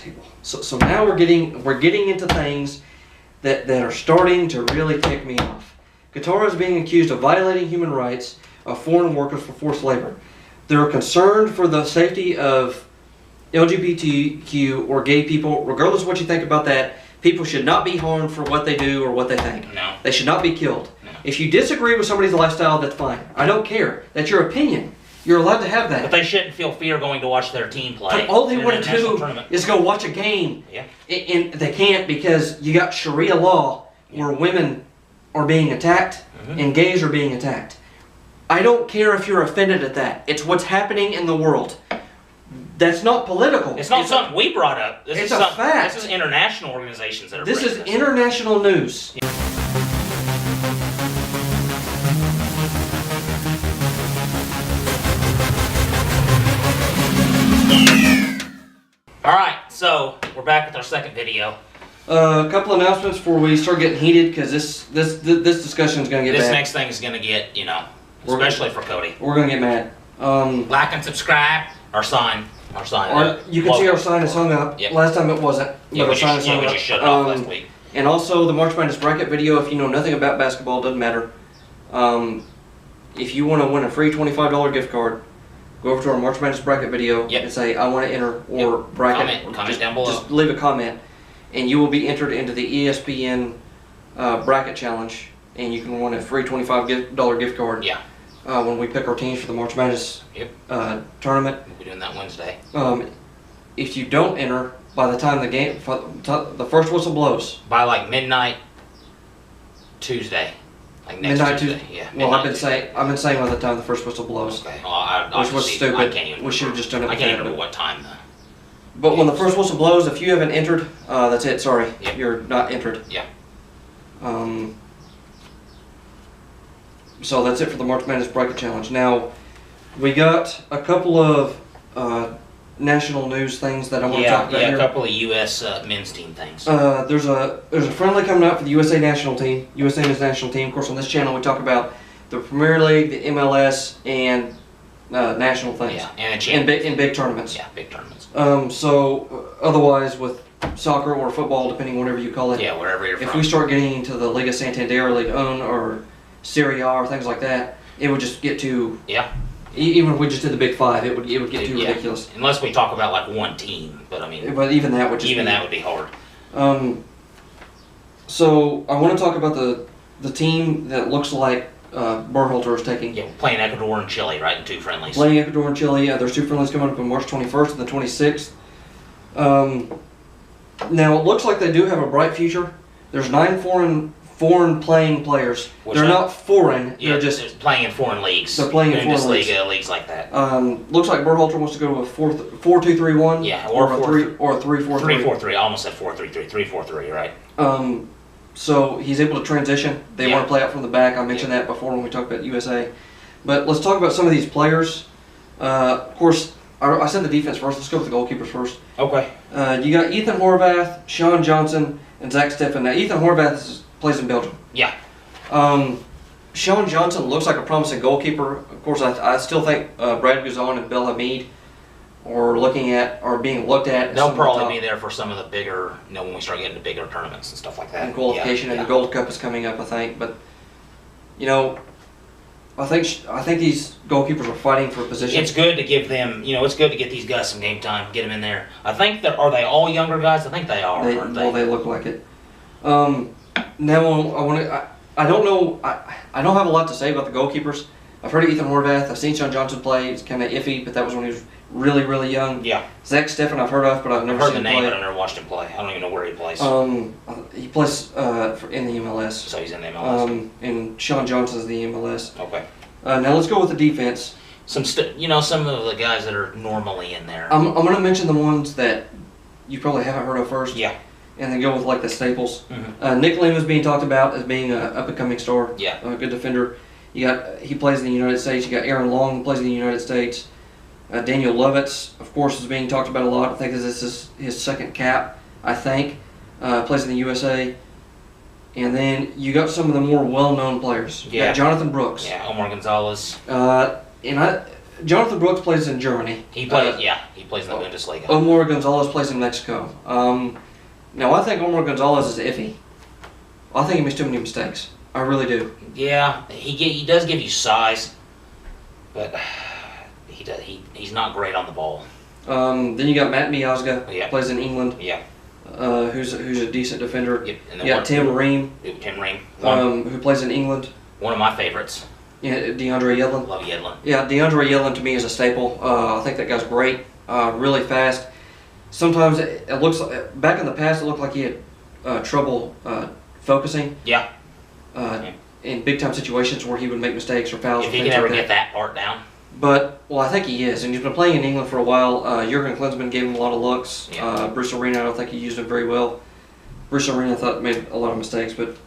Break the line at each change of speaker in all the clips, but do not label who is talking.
table. So now we're getting into things that are starting to really tick me off. Qatar is being accused of violating human rights of foreign workers for forced labor. They're concerned for the safety of LGBTQ or gay people. Regardless of what you think about that, people should not be harmed for what they do or what they think.
No.
They should not be killed.
No.
If you disagree with somebody's lifestyle, that's fine. I don't care. That's your opinion. You're allowed to have that.
But they shouldn't feel fear going to watch their team play.
But all they
in
want
a
to
national
do
tournament.
is go watch a game.
Yeah.
And they can't because you got Sharia law where women are being attacked and gays are being attacked. I don't care if you're offended at that. It's what's happening in the world. That's not political.
It's not something we brought up.
It's a fact.
This is international organizations that are
This
bringing
is international news.
Alright, so we're back with our second video.
A couple announcements before we start getting heated because this discussion is going to get
This
bad.
next thing is going to get, especially for Cody.
We're going to get mad.
Like and subscribe. Our sign.
You can see our sign is hung up.
Yep.
Last time it wasn't.
Yeah,
but
we
our sign is hung up.
just shut it off last week.
And also the March Madness bracket video. If you know nothing about basketball, it doesn't matter. If you want to win a free $25 gift card, go over to our March Madness bracket video and say I want to enter or bracket.
Comment down below.
Just leave a comment, and you will be entered into the ESPN bracket challenge, and you can win a free $25 gift card.
Yeah.
When we pick our teams for the March Madness tournament.
We'll be doing that Wednesday.
If you don't enter by the time the first whistle blows.
By like midnight Tuesday. Like next
Midnight
Tuesday.
Tuesday.
Yeah.
Well, I've been saying by the time the first whistle blows.
Okay. Well,
Which was stupid.
I can't even
We should have just done it.
I can't even remember what time though.
But when the first whistle blows, if you haven't entered, that's it. Sorry,
Yep.
You're not entered.
Yeah.
So that's it for the March Madness bracket challenge. Now, we got a couple of national news things that I want to talk about
here.
here.
A couple of U.S. men's team things.
There's a friendly coming up for the USA national team, USA men's national team. Of course, on this channel we talk about the Premier League, the MLS, and national things.
Yeah, and
in big tournaments.
Yeah, big tournaments.
So otherwise with soccer or football, depending whatever you call it.
Yeah, wherever you're from.
If we start getting into the Liga Santander, Ligue 1, or Serie A, or things like that, it would just get too.
Yeah.
Even if we just did the Big Five, it would get too ridiculous.
Unless we talk about like one team, but I mean.
But even that would just.
That would be hard.
So I want to talk about the team that looks like Berhalter is taking.
Yeah, playing Ecuador and Chile, right, in 2 friendlies.
Playing Ecuador and Chile. There's 2 friendlies coming up on March 21st and the 26th. Now it looks like they do have a bright future. There's 9 foreign playing players. They're not foreign.
Yeah,
they're just
playing in foreign leagues.
They're playing in foreign leagues.
Leagues like that.
Looks like Berhalter wants to go to a 4-2-3-1.
Yeah,
or a 3-4-3.
3-4-3. I almost said 4-3-3. 3-4-3, right?
So he's able to transition. They want to play out from the back. I mentioned that before when we talked about USA. But let's talk about some of these players. Of course, I said the defense first. Let's go with the goalkeepers first.
Okay.
You got Ethan Horvath, Sean Johnson, and Zach Steffen. Now, Ethan Horvath plays in Belgium.
Yeah.
Sean Johnson looks like a promising goalkeeper. Of course, I still think Brad Guzan and Bel Hamid are being looked at.
They'll probably be there for some of the bigger, when we start getting to bigger tournaments and stuff like that.
And qualification, and the Gold Cup is coming up, I think. But I think these goalkeepers are fighting for position.
It's good to give them, it's good to get these guys some game time, get them in there. I think are they all younger guys? I think they are. Aren't they?
Well, they look like it. Now I don't know. I don't have a lot to say about the goalkeepers. I've heard of Ethan Horvath. I've seen Sean Johnson play. It's kind of iffy, but that was when he was really, really young.
Yeah.
Zach Steffen I've heard of, but I've never seen him play.
I've heard the name, but I've never watched him play. I don't even know where he plays.
He plays in the MLS.
So he's in the MLS.
And Sean Johnson's the MLS.
Okay.
Now let's go with the defense.
Some of the guys that are normally in there.
I'm going to mention the ones that you probably haven't heard of first.
Yeah.
And then go with like the staples.
Mm-hmm.
Nick Lim is being talked about as being an up-and-coming star.
Yeah.
A good defender. He plays in the United States. You got Aaron Long, who plays in the United States. Daniel Lovitz, of course, is being talked about a lot. I think this is his second cap. I think plays in the USA. And then you got some of the more well-known players. You got Jonathan Brooks.
Yeah, Omar Gonzalez.
And Jonathan Brooks plays in Germany.
He plays, he plays in the Bundesliga.
Omar Gonzalez plays in Mexico. Now, I think Omar Gonzalez is iffy. I think he makes too many mistakes. I really do.
Yeah, he does give you size, but he's not great on the ball.
Then you got Matt Miazga,
Yeah.
plays in England,
Yeah.
who's a decent defender.
Yep. And
You got Tim Ream,
Tim Ream.
who plays in England.
One of my favorites.
Yeah, DeAndre Yedlin.
Love Yedlin.
Yeah, DeAndre Yedlin to me is a staple. I think that guy's great, really fast. Sometimes it looks like, back in the past, it looked like he had trouble focusing.
Yeah.
In big time situations where he would make mistakes or fouls.
If
or
he
things
can ever
like
get that part down.
But, well, I think he is, and he's been playing in England for a while. Jurgen Klinsmann gave him a lot of looks.
Yeah.
Bruce Arena, I don't think he used him very well. Bruce Arena, I thought, made a lot of mistakes, but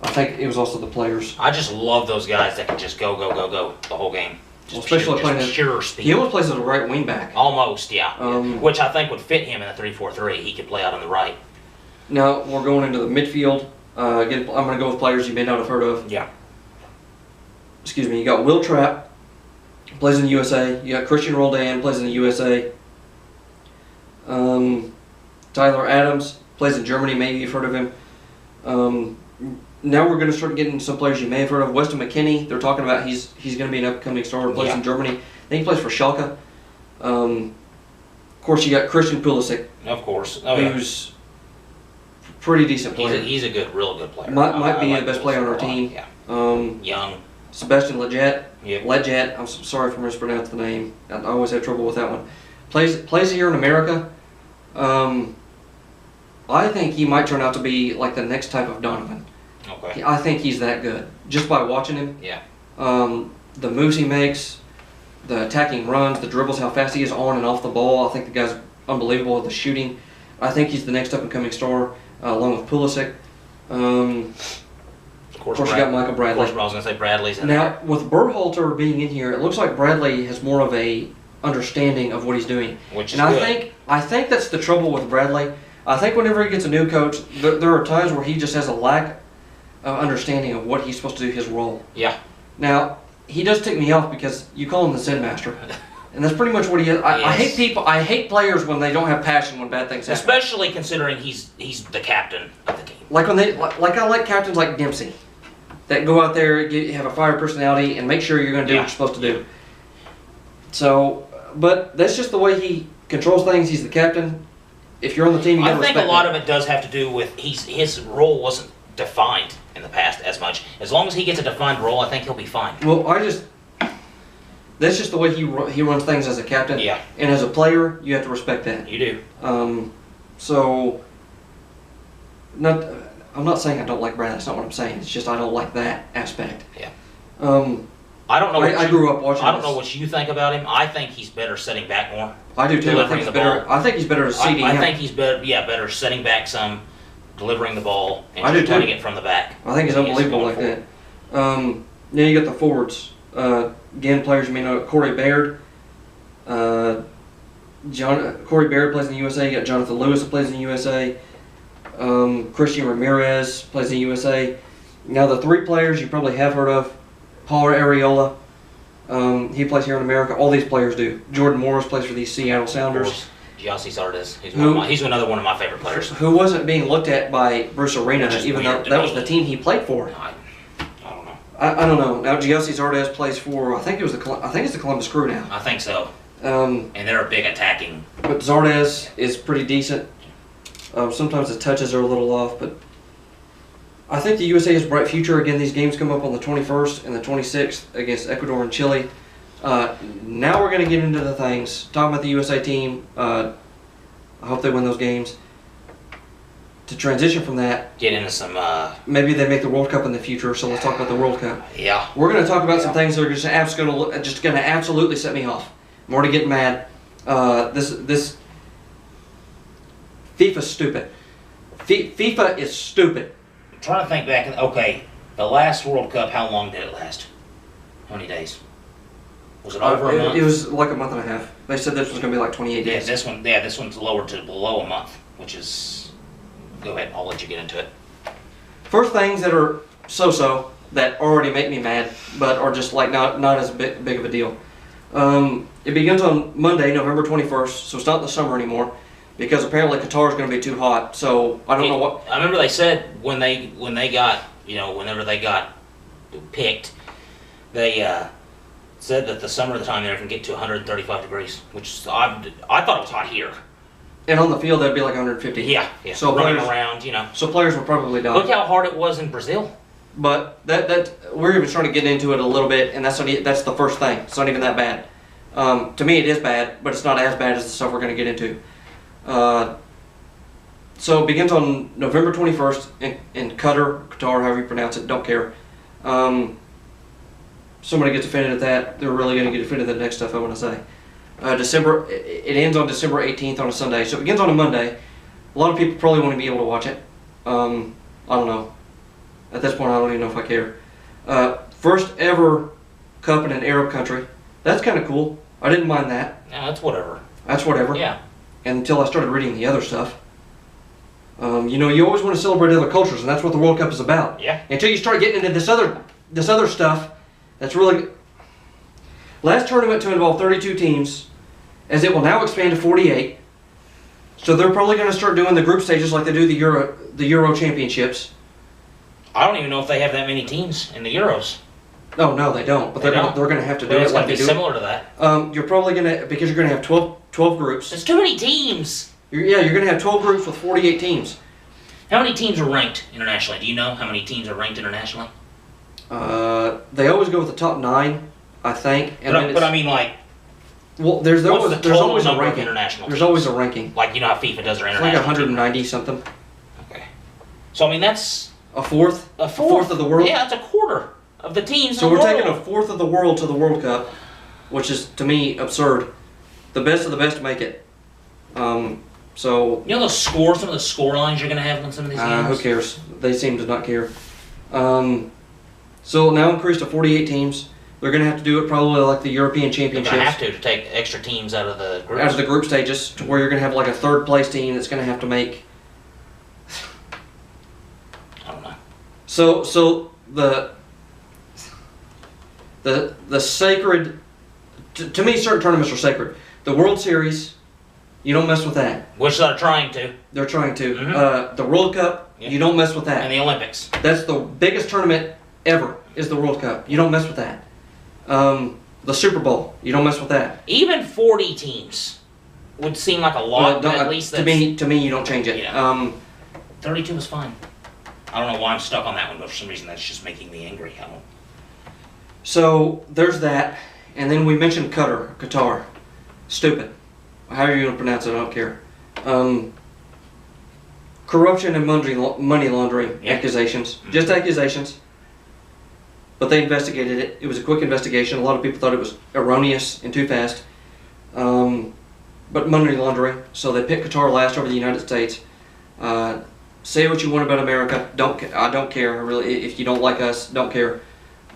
I think it was also the players.
I just love those guys that can just go the whole game.
Well, especially playing
just pure speed.
He almost plays as a right wing back.
Almost, yeah.
Um,
Which I think would fit him in a 3-4-3. He could play out on the right.
Now, we're going into the midfield. Again, I'm going to go with players you may not have heard of.
Yeah.
Excuse me. You got Will Trapp, plays in the USA. You got Christian Roldan, plays in the USA. Tyler Adams, plays in Germany. Maybe you've heard of him. Now we're going to start getting some players you may have heard of. Weston McKennie, they're talking about he's going to be an upcoming star. Plays in Germany. I think he plays for Schalke. Of course, you got Christian Pulisic.
Of course.
Who's a pretty decent player.
He's a real good player.
Might be
like
the best player on our team.
Yeah.
Young.
Young.
Sebastian Leggett.
Yep.
Leggett. I'm sorry if I mispronounced the name. I always have trouble with that one. Plays here in America. I think he might turn out to be like the next type of Donovan.
Okay.
I think he's that good just by watching him.
Yeah.
The moves he makes, the attacking runs, the dribbles, how fast he is on and off the ball. I think the guy's unbelievable with the shooting. I think he's the next up and coming star, along with Pulisic. Of course, you got Michael Bradley.
Of course, I was going to say Bradley's in
now,
there.
with Berhalter being in here, it looks like Bradley has more of a understanding of what he's doing.
Which is
and
good.
I think that's the trouble with Bradley. I think whenever he gets a new coach, there are times where he just has a lack of understanding of what he's supposed to do, his role.
Yeah.
Now, he does tick me off because you call him the Zen Master. And that's pretty much what he is. I hate players when they don't have passion when bad things happen.
Especially considering he's the captain of the team.
Like when I like captains like Dempsey that go out there, have a fire personality, and make sure you're going to do what you're supposed to do. So, but that's just the way he controls things. He's the captain. If you're on the team, you got to respect
I think a lot of it does have to do with his role wasn't defined in the past as much. As long as he gets a defined role, I think he'll be fine.
Well, that's just the way he runs things as a captain.
Yeah.
And as a player, you have to respect that.
You do.
So, I'm not saying I don't like Brad. That's not what I'm saying. It's just I don't like that aspect.
Yeah.
I don't know. I grew up watching.
I don't know what you think about him. I think he's better setting back more.
I do too. I think he's better. I think he's better as CDM.
I think he's better. Yeah, better setting back some, delivering the ball, and
just
running it from the back.
I think he's unbelievable like that. Now you got the forwards. Again, players you may know: Corey Baird. Corey Baird plays in the USA. You got Jonathan Lewis who plays in the USA. Christian Ramirez plays in the USA. Now the three players you probably have heard of: Paul Areola. He plays here in America. All these players do. Jordan Morris plays for the Seattle Sounders.
Giassi Zardes. He's another one of my favorite players.
Who wasn't being looked at by Bruce Arena, even though that was the team he played for.
I don't know.
I don't know. Now Giassi Zardes plays for. I think it's the Columbus Crew now.
I think so.
And
they're a big attacking.
But Zardes is pretty decent. Sometimes the touches are a little off, but I think the USA has a bright future. Again, these games come up on the 21st and the 26th against Ecuador and Chile. Now we're going to get into the things. Talking about the USA team, I hope they win those games. To transition from that,
get into some.
Maybe they make the World Cup in the future. So let's talk about the World Cup.
Yeah.
We're going to talk about some things that are just going to absolutely set me off. I'm already getting mad. This FIFA's stupid. FIFA is stupid.
I'm trying to think back. Okay, the last World Cup, how long did it last? How many days? Was it over a month?
It was like a month and a half. They said this was going to be like 28 days.
This one's lowered to below a month, which is. Go ahead, I'll let you get into it.
First things that are so-so that already make me mad, but are just like not as big of a deal. It begins on Monday, November 21st, so it's not in the summer anymore, because apparently Qatar is going to be too hot. So I don't know what.
I remember they said when they got, whenever they got picked, they said that the summer of the time there can get to 135 degrees, which I thought it was hot here.
And on the field, that'd be like 150.
Yeah.
So
running
players,
around,
So players would probably die.
Look how hard it was in Brazil.
But that we're even starting to get into it a little bit, and that's the first thing. It's not even that bad. To me, it is bad, but it's not as bad as the stuff we're going to get into. So it begins on November 21st in Qatar, however you pronounce it. Don't care. Somebody gets offended at that, they're really going to get offended at the next stuff I want to say. It ends on December 18th on a Sunday, so it begins on a Monday. A lot of people probably want to be able to watch it. I don't know. At this point, I don't even know if I care. First ever cup in an Arab country. That's kind of cool. I didn't mind that.
Yeah, that's whatever.
That's whatever.
Yeah.
Until I started reading the other stuff. You always want to celebrate other cultures, and that's what the World Cup is about.
Yeah.
Until you start getting into this other stuff, that's really. Last tournament to involve 32 teams, as it will now expand to 48. So they're probably going to start doing the group stages like they do the Euro Championships.
I don't even know if they have that many teams in the Euros.
No, they don't. But they're going to have to do it like they do.
It's similar to that.
You're probably going to, because you're going to have 12 groups.
There's too many teams.
You're going to have 12 groups with 48 teams.
How many teams are ranked internationally? Do you know how many teams are ranked internationally?
They always go with the top 9, I think. And
but I mean, like,
well, there's always a ranking.
International
there's
teams?
Always a ranking.
Like, you know how FIFA does their
It's
international.
like 190 something.
Okay. So I mean, that's
a fourth.
A fourth
of the world.
Yeah, that's a quarter of the teams.
So we're taking a fourth of the world to the World Cup, which is to me absurd. The best of the best make it. So
you know those scores, some of the score lines you're going to have on some of these games?
Who cares? They seem to not care. So now increased to 48 teams. They're going to have to do it probably like the European Championships.
They're going to have to take extra teams out of the groups.
Out of the group stages, to where you're going to have like a third place team that's going to have to make.
I don't know.
So the sacred, to me, certain tournaments are sacred. The World Series, you don't mess with that.
Which they're trying to.
They're trying to.
Mm-hmm.
The World Cup, you don't mess with that.
And the Olympics.
That's the biggest tournament ever, is the World Cup. You don't mess with that. The Super Bowl, you don't mess with that.
Even 40 teams would seem like a lot, but at least
to me, you don't change it.
Yeah. 32 is fine. I don't know why I'm stuck on that one, but for some reason that's just making me angry. I don't.
So there's that, and then we mentioned Qatar. Stupid. However you want to pronounce it, I don't care. Corruption and money laundering accusations. Just accusations. But they investigated it. It was a quick investigation. A lot of people thought it was erroneous and too fast. But money laundering. So they picked Qatar last over the United States. Say what you want about America. I don't care. Really, if you don't like us, don't care.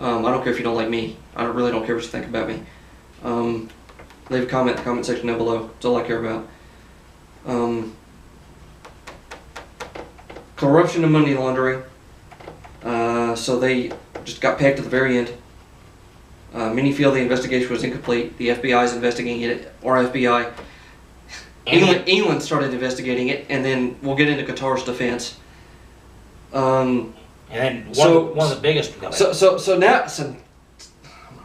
I don't care if you don't like me. I really don't care what you think about me. Leave a comment in the comment section down below. That's all I care about. Corruption and money laundering. So they just got picked at the very end. Many feel the investigation was incomplete. The FBI is investigating it, or FBI. England started investigating it, and then we'll get into Qatar's defense.
And then one of the biggest.
So now, I'm gonna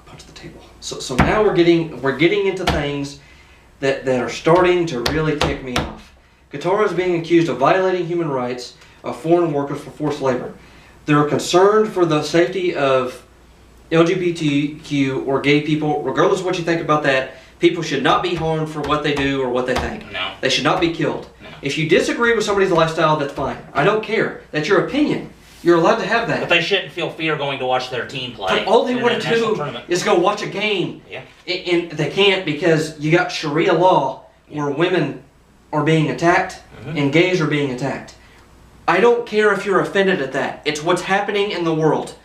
punch the table. So now we're getting into things that are starting to really tick me off. Qatar is being accused of violating human rights of foreign workers for forced labor. They're concerned for the safety of LGBTQ or gay people, regardless of what you think about that. People should not be harmed for what they do or what they think.
No.
They should not be killed.
No.
If you disagree with somebody's lifestyle, that's fine. I don't care. That's your opinion. You're allowed to have that.
But they shouldn't feel fear going to watch their team play.
But all they want to do is go watch a game.
Yeah.
And they can't, because you got Sharia law where women are being attacked and gays are being attacked. I don't care if you're offended at that. It's what's happening in the world.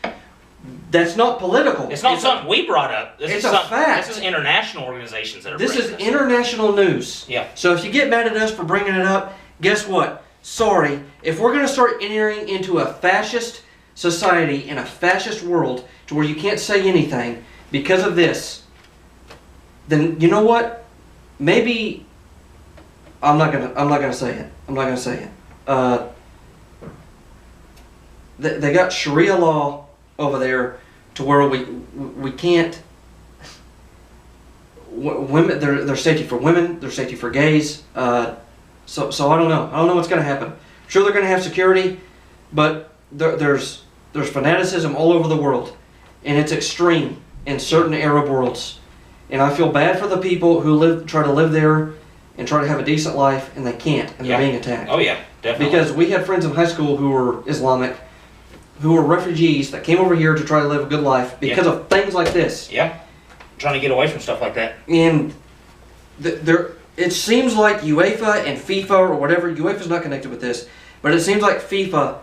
That's not political.
It's not something we brought up.
It's a fact.
This is international organizations that are
This is
bringing this.
international news.
Yeah.
So if you get mad at us for bringing it up, guess what? Sorry. If we're going to start entering into a fascist society in a fascist world to where you can't say anything because of this, then you know what? Maybe I'm not gonna say it. I'm not gonna say it. They got Sharia law over there to where we can't. Women, there's safety for women, there's safety for gays. So I don't know. I don't know what's going to happen. I'm sure they're going to have security, but there's fanaticism all over the world, and it's extreme in certain Arab worlds. And I feel bad for the people who try to live there and try to have a decent life, and they can't, and they're being attacked.
Oh yeah, definitely.
Because we had friends in high school who were Islamic, who were refugees that came over here to try to live a good life because of things like this.
Yeah, trying to get away from stuff like that.
And it seems like UEFA and FIFA or whatever, UEFA's not connected with this, but it seems like FIFA,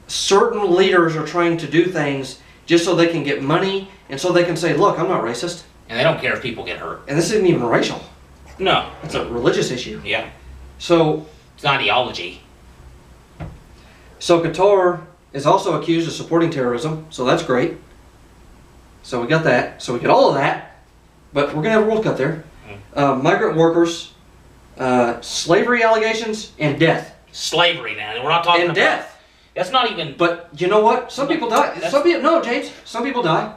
certain leaders are trying to do things just so they can get money and so they can say, look, I'm not racist.
And they don't care if people get hurt.
And this isn't even racial.
No.
It's a religious issue.
Yeah.
So
it's an ideology.
So Qatar is also accused of supporting terrorism, so that's great. So we got that. So we get all of that, but we're going to have a World Cup there. Migrant workers, slavery allegations, and death.
Slavery, now. We're not talking
and
about...
death.
That's not even...
But you know what? Some people die. No, James. Some people die.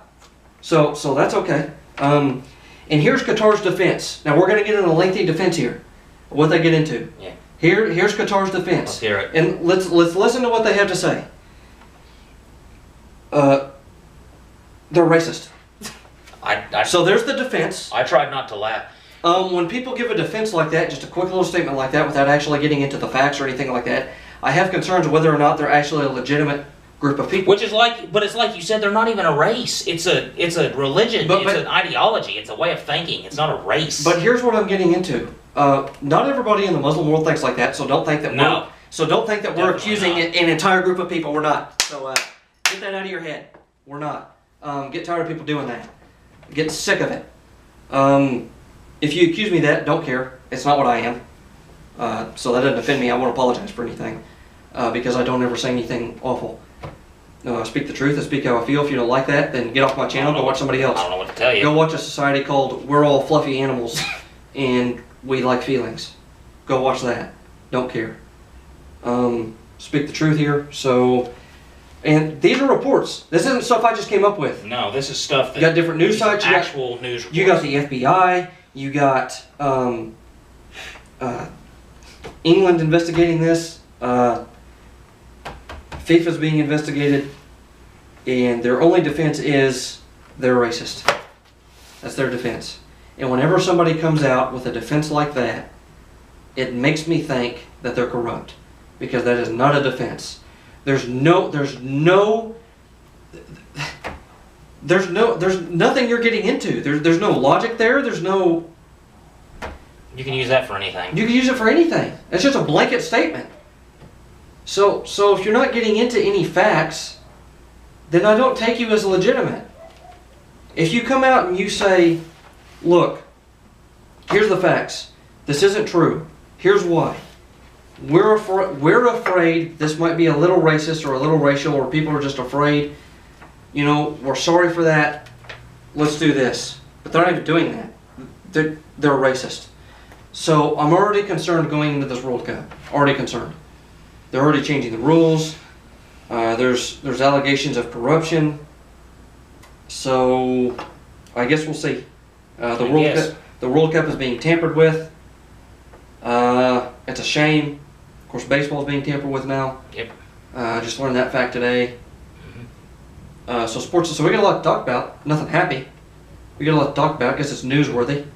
So that's okay. And here's Qatar's defense. Now we're going to get in a lengthy defense here. What they get into.
Yeah.
Here's Qatar's defense.
Let's hear it.
And let's listen to what they have to say. They're racist. So there's the defense.
I tried not to laugh.
When people give a defense like that, just a quick little statement like that without actually getting into the facts or anything like that, I have concerns whether or not they're actually a legitimate group of people.
Which is like, but it's like you said, they're not even a race. It's a religion. It's an ideology. It's a way of thinking. It's not a race.
But here's what I'm getting into. Not everybody in the Muslim world thinks like that, so don't think that we're accusing an entire group of people. We're not. So get that out of your head. We're not. Get tired of people doing that. Get sick of it. If you accuse me of that, don't care. It's not what I am. So that doesn't offend me. I won't apologize for anything because I don't ever say anything awful. I speak the truth. I speak how I feel. If you don't like that, then get off my channel. Go watch somebody else.
I don't know what to tell you.
Go watch a society called We're All Fluffy Animals and We Like Feelings. Go watch that. Don't care. Speak the truth here. So, and these are reports. This isn't stuff I just came up with.
No, this is stuff that...
You got different news sites.
Actual news reports.
You got the FBI. You got England investigating this. FIFA's being investigated. And their only defense is they're racist. That's their defense. And whenever somebody comes out with a defense like that, it makes me think that they're corrupt. Because that is not a defense. There's nothing you're getting into. There's no logic there. There's no...
You can use that for anything.
You can use it for anything. It's just a blanket statement. So if you're not getting into any facts, then I don't take you as legitimate. If you come out and you say, look, here's the facts. This isn't true. Here's why. We're afraid this might be a little racist or a little racial, or people are just afraid. You know, we're sorry for that. Let's do this. But they're not even doing that. They're racist. So I'm already concerned going into this World Cup. Already concerned. They're already changing the rules. There's allegations of corruption. So I guess we'll see. The World Cup is being tampered with. It's a shame. Of course, baseball is being tampered with now.
Yep.
I just learned that fact today. So sports. So we got a lot to talk about. Nothing happy. We got a lot to talk about. I guess it's newsworthy.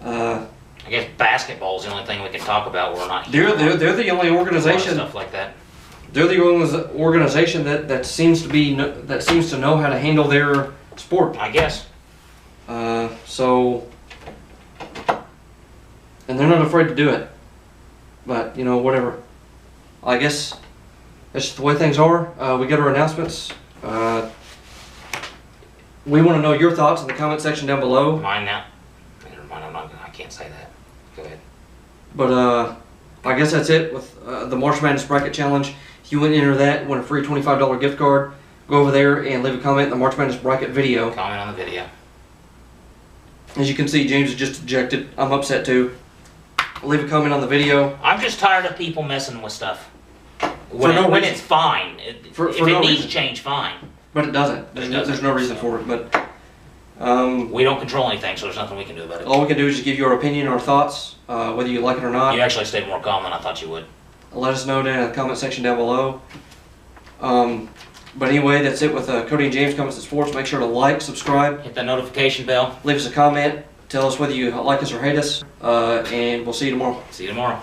I guess basketball is the only thing we can talk about. We're not. They're
the only organization.
Stuff like that.
They're the only organization that seems to know how to handle their sport.
I guess.
And they're not afraid to do it. But you know, whatever. I guess that's just the way things are. We got our announcements. We want to know your thoughts in the comment section down below.
Mine now. Never mind. I can't say that. Go ahead.
But I guess that's it with the March Madness Bracket Challenge. If you want to enter that, win a free $25 gift card. Go over there and leave a comment in the March Madness Bracket video.
Comment on the video.
As you can see, James is just ejected. I'm upset too. Leave a comment on the video.
I'm just tired of people messing with stuff.
For no
When
reason.
it's fine.
For
if
no
it needs
reason.
change, fine.
But it doesn't. There's no reason for it. But
We don't control anything, so there's nothing we can do about it.
all we can do is just give you our opinion or thoughts, whether you like it or not.
You actually stayed more calm than I thought you would.
Let us know down in the comment section down below. But anyway, that's it with Cody and James Comments at Sports. Make sure to like, subscribe,
Hit that notification bell.
leave us a comment, tell us whether you like us or hate us, and we'll see you tomorrow.
See you tomorrow.